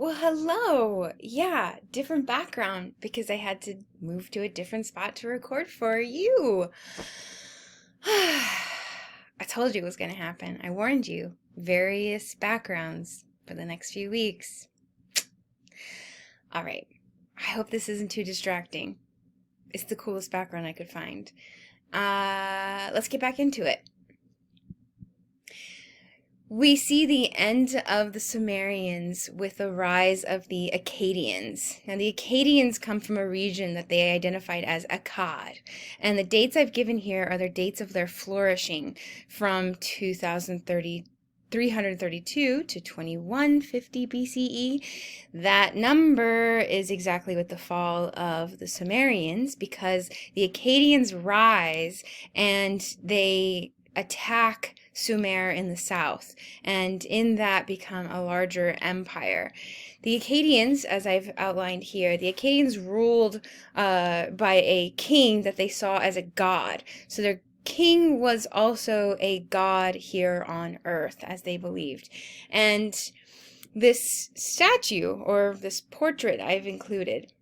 Well, hello. Yeah, different background because I had to move to a different spot to record for you. I told you it was going to happen. I warned you. Various backgrounds for the next few weeks. All right. I hope this isn't too distracting. It's the coolest background I could find. Let's get back into it. We see the end of the Sumerians with the rise of the Akkadians. Now, the Akkadians come from a region that they identified as Akkad. And the dates I've given here are the dates of their flourishing from 332 to 2150 BCE. That number is exactly with the fall of the Sumerians because the Akkadians rise and they attack Sumer in the south, and in that become a larger empire. The Akkadians, as I've outlined here, the Akkadians ruled by a king that they saw as a god. So their king was also a god here on earth, as they believed. And this statue, or this portrait I've included,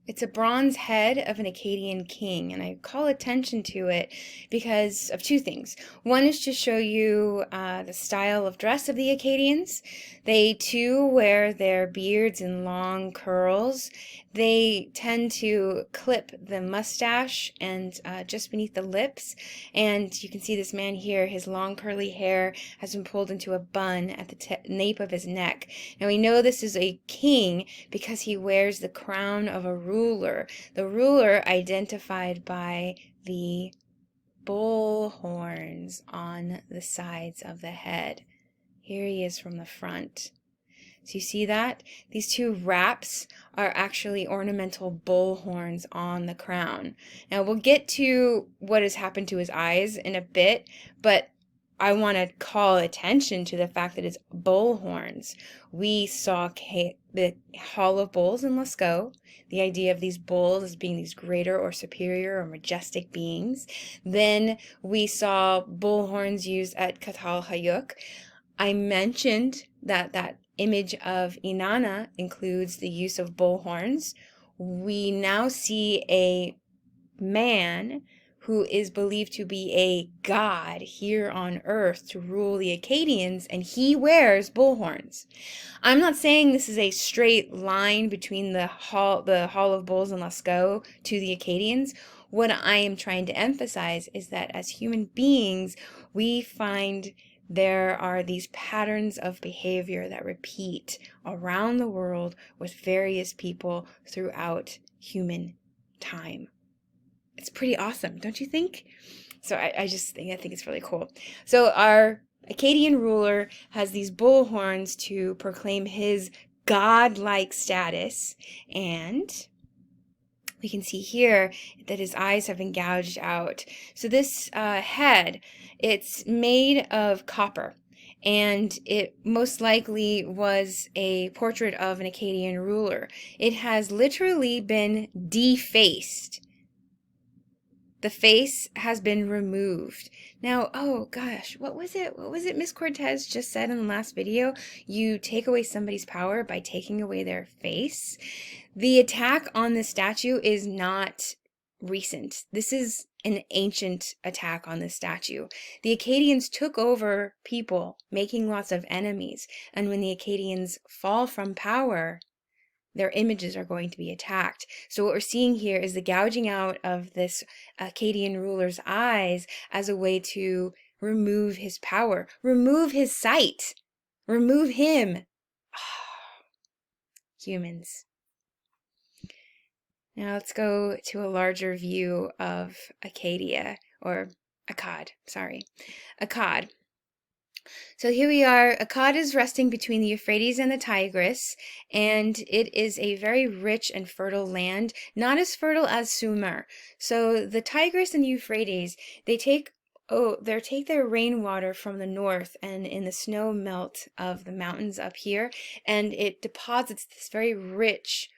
it's a bronze head of an Akkadian king, and I call attention to it because of two things. One is to show you the style of dress of the Akkadians. They too wear their beards in long curls. They tend to clip the mustache and just beneath the lips. And you can see this man here, his long curly hair has been pulled into a bun at the nape of his neck. Now we know this is a king because he wears the crown of a ruler. The ruler identified by the bull horns on the sides of the head. Here he is from the front. So you see that? These two wraps are actually ornamental bull horns on the crown. Now we'll get to what has happened to his eyes in a bit, but I want to call attention to the fact that it's bull horns. We saw the Hall of Bulls in Lascaux, the idea of these bulls as being these greater or superior or majestic beings. Then we saw bull horns used at Catal Hayuk. I mentioned that image of Inanna includes the use of bull horns. We now see a man who is believed to be a god here on earth to rule the Akkadians, and he wears bull horns. I'm not saying this is a straight line between the Hall of Bulls in Lascaux to the Akkadians. What I am trying to emphasize is that as human beings, we find there are these patterns of behavior that repeat around the world with various people throughout human time. It's pretty awesome, don't you think? So I think it's really cool. So our Akkadian ruler has these bull horns to proclaim his godlike status, and we can see here that his eyes have been gouged out. So this head, it's made of copper, and it most likely was a portrait of an Akkadian ruler. It has literally been defaced. The face has been removed. Now, oh gosh, what was it Miss Cortez just said in the last video? You take away somebody's power by taking away their face. The attack on the statue is not recent. This is an ancient attack on the statue. The Akkadians took over people, making lots of enemies. And when the Akkadians fall from power, their images are going to be attacked. So what we're seeing here is the gouging out of this Akkadian ruler's eyes as a way to remove his power, remove his sight, remove him. Humans. Now let's go to a larger view of Akkadia, or Akkad, sorry. Akkad. So here we are. Akkad is resting between the Euphrates and the Tigris, and it is a very rich and fertile land, not as fertile as Sumer. So the Tigris and Euphrates, they take their rainwater from the north and in the snow melt of the mountains up here, and it deposits this very rich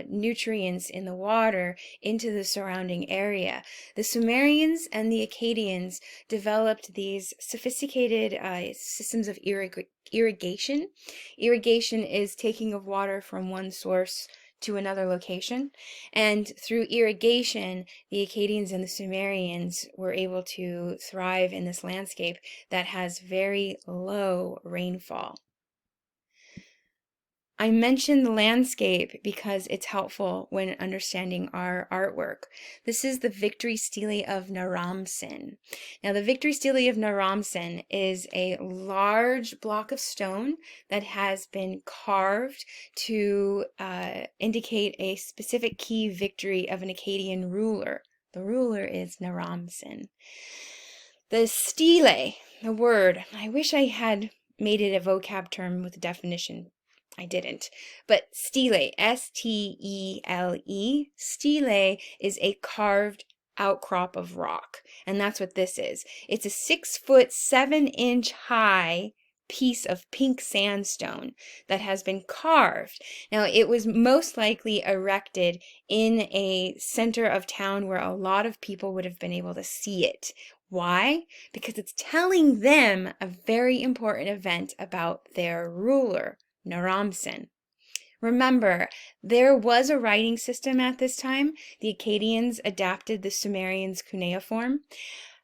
nutrients in the water into the surrounding area. The Sumerians and the Akkadians developed these sophisticated systems of irrigation. Irrigation is taking of water from one source to another location. And through irrigation, the Akkadians and the Sumerians were able to thrive in this landscape that has very low rainfall. I mention the landscape because it's helpful when understanding our artwork. This is the Victory Stele of Naram-Sin. Now, the Victory Stele of Naram-Sin is a large block of stone that has been carved to indicate a specific key victory of an Akkadian ruler. The ruler is Naram-Sin. The stele, the word, I wish I had made it a vocab term with a definition. I didn't. But stele, S-T-E-L-E, stele is a carved outcrop of rock. And that's what this is. It's a 6-foot, 7-inch high piece of pink sandstone that has been carved. Now, it was most likely erected in a center of town where a lot of people would have been able to see it. Why? Because it's telling them a very important event about their ruler, Naram-Sin. Remember, there was a writing system at this time. The Akkadians adapted the Sumerians' cuneiform.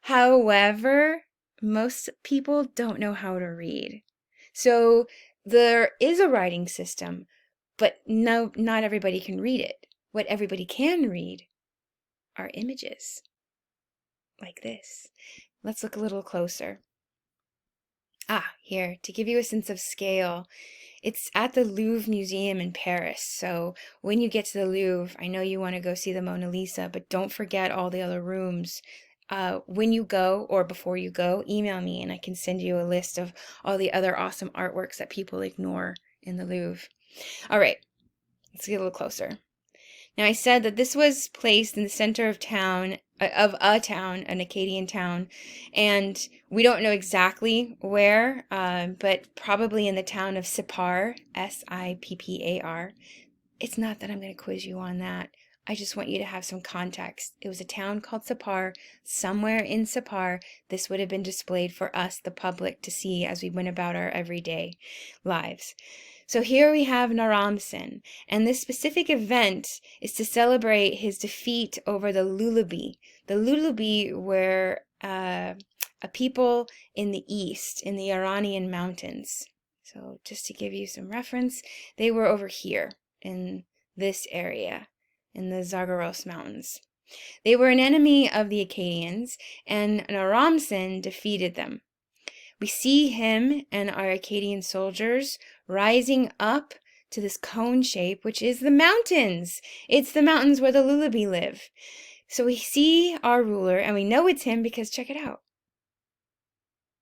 However, most people don't know how to read. So there is a writing system, but no, not everybody can read it. What everybody can read are images like this. Let's look a little closer. Here, to give you a sense of scale, it's at the Louvre Museum in Paris. So when you get to the Louvre, I know you want to go see the Mona Lisa, but don't forget all the other rooms. When you go or before you go, email me and I can send you a list of all the other awesome artworks that people ignore in the Louvre. All right, let's get a little closer. Now, I said that this was placed in the center of town, an Akkadian town, and we don't know exactly where, but probably in the town of Sippar, S-I-P-P-A-R. It's not that I'm going to quiz you on that. I just want you to have some context. It was a town called Sippar. Somewhere in Sippar, this would have been displayed for us, the public, to see as we went about our everyday lives. So here we have Naram-Sin, and this specific event is to celebrate his defeat over the Lullaby. The Lullaby were a people in the east, in the Iranian mountains. So just to give you some reference, they were over here in this area, in the Zagros Mountains. They were an enemy of the Akkadians, and Naram-Sin defeated them. We see him and our Akkadian soldiers rising up to this cone shape, which is the mountains. It's the mountains where the Lullaby live. So we see our ruler, and we know it's him because check it out.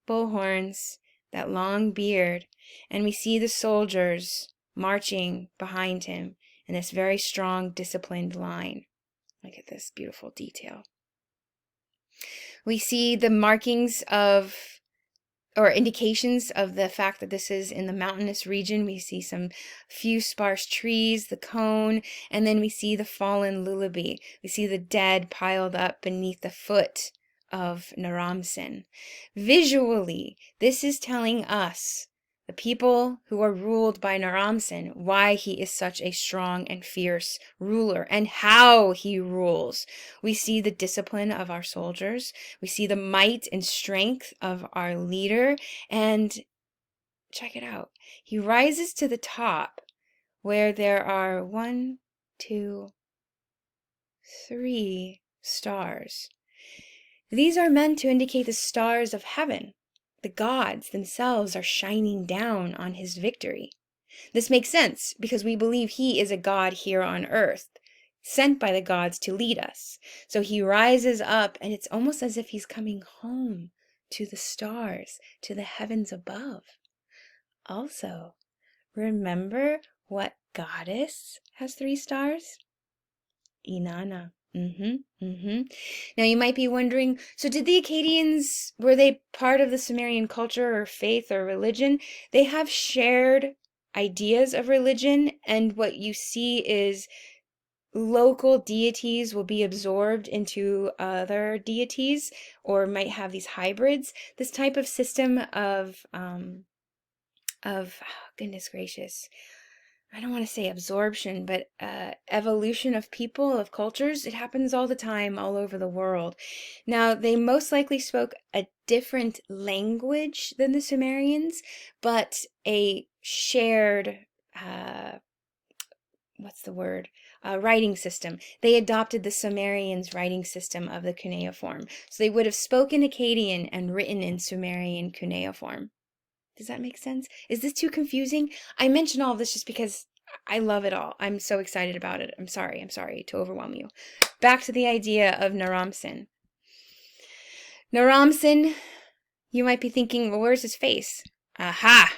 Bull horns, that long beard, and we see the soldiers marching behind him in this very strong, disciplined line. Look at this beautiful detail. We see the markings of or indications of the fact that this is in the mountainous region. We see some few sparse trees, the cone, and then we see the fallen Lullaby. We see the dead piled up beneath the foot of Naram-Sin. Visually, this is telling us, the people who are ruled by Naram-Sin, why he is such a strong and fierce ruler and how he rules. We see the discipline of our soldiers. We see the might and strength of our leader. And check it out. He rises to the top where there are 1, 2, 3 stars. These are meant to indicate the stars of heaven. The gods themselves are shining down on his victory. This makes sense because we believe he is a god here on earth, sent by the gods to lead us. So he rises up, and it's almost as if he's coming home to the stars, to the heavens above. Also, remember what goddess has 3 stars? Inanna. Now you might be wondering, so did the Akkadians, were they part of the Sumerian culture or faith or religion? They have shared ideas of religion, and what you see is local deities will be absorbed into other deities or might have these hybrids. This type of system of oh, goodness gracious, I don't want to say absorption, but evolution of people, of cultures. It happens all the time, all over the world. Now, they most likely spoke a different language than the Sumerians, but a shared, what's the word? Writing system. They adopted the Sumerians' writing system of the cuneiform. So they would have spoken Akkadian and written in Sumerian cuneiform. Does that make sense? Is this too confusing? I mention all of this just because I love it all. I'm so excited about it. I'm sorry to overwhelm you. Back to the idea of Naram-Sin. Naram-Sin, you might be thinking, well, where's his face? Aha!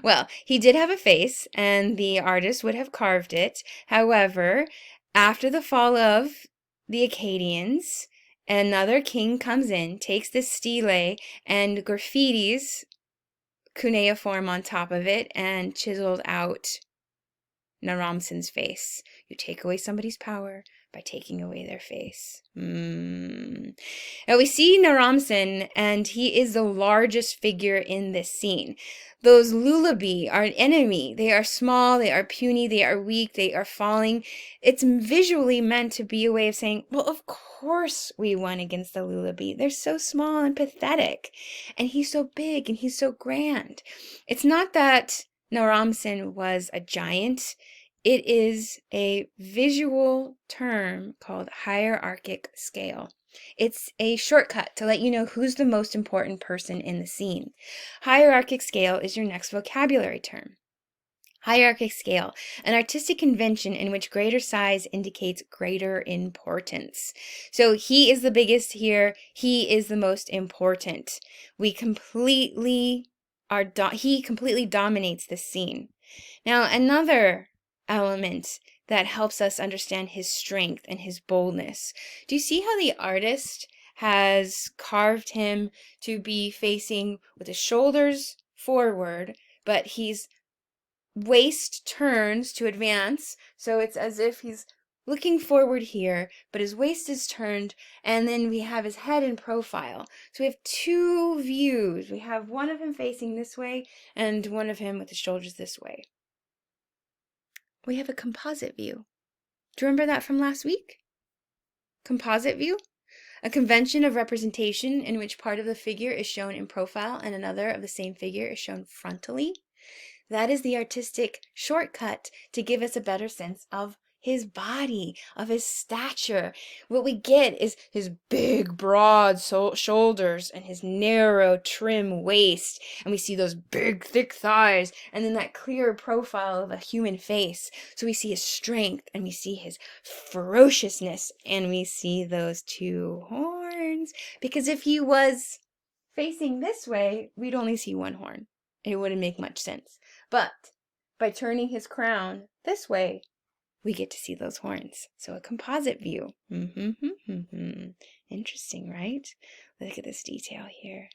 Well, he did have a face, and the artist would have carved it. However, after the fall of the Akkadians, another king comes in, takes this stele, and graffitis cuneiform on top of it, and chiseled out Naram-Sin's face. You take away somebody's power by taking away their face. Now we see Naram-Sin, and he is the largest figure in this scene. Those Lullaby are an enemy. They are small, they are puny, they are weak, they are falling. It's visually meant to be a way of saying, well, of course we won against the Lullaby. They're so small and pathetic. And he's so big and he's so grand. It's not that Naram-Sin was a giant. It is a visual term called hierarchic scale. It's a shortcut to let you know who's the most important person in the scene. Hierarchic scale is your next vocabulary term. Hierarchic scale, an artistic convention in which greater size indicates greater importance. So he is the biggest here. He is the most important. He completely dominates the scene. Now, another element that helps us understand his strength and his boldness. Do you see how the artist has carved him to be facing with his shoulders forward, but his waist turns to advance, so it's as if he's looking forward here, but his waist is turned, and then we have his head in profile. So we have two views. We have one of him facing this way, and one of him with his shoulders this way. We have a composite view. Do you remember that from last week? Composite view? A convention of representation in which part of the figure is shown in profile and another of the same figure is shown frontally. That is the artistic shortcut to give us a better sense of his body, of his stature. What we get is his big, broad shoulders and his narrow, trim waist. And we see those big, thick thighs and then that clear profile of a human face. So we see his strength and we see his ferociousness and we see those two horns. Because if he was facing this way, we'd only see one horn. It wouldn't make much sense. But by turning his crown this way, we get to see those horns. So a composite view. Interesting, right? Look at this detail here.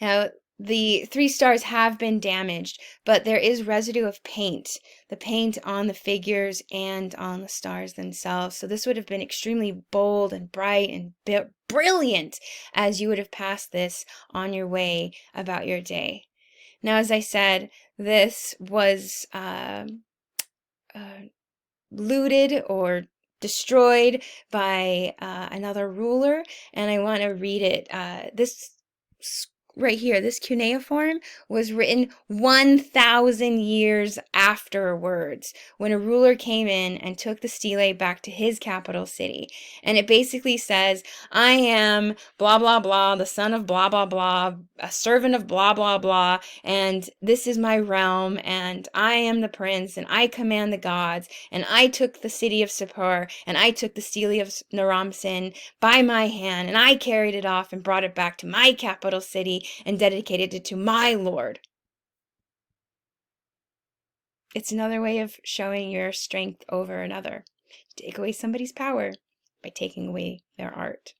Now, the 3 stars have been damaged, but there is residue of paint. The paint on the figures and on the stars themselves. So this would have been extremely bold and bright and brilliant as you would have passed this on your way about your day. Now, as I said, this was looted or destroyed by another ruler, and I want to read it. This right here, this cuneiform was written 1,000 years afterwards when a ruler came in and took the stele back to his capital city. And it basically says, I am blah, blah, blah, the son of blah, blah, blah, a servant of blah, blah, blah, and this is my realm, and I am the prince, and I command the gods, and I took the city of Sippar, and I took the stele of Naram-Sin by my hand, and I carried it off and brought it back to my capital city and dedicated it to my Lord. It's another way of showing your strength over another. Take away somebody's power by taking away their art.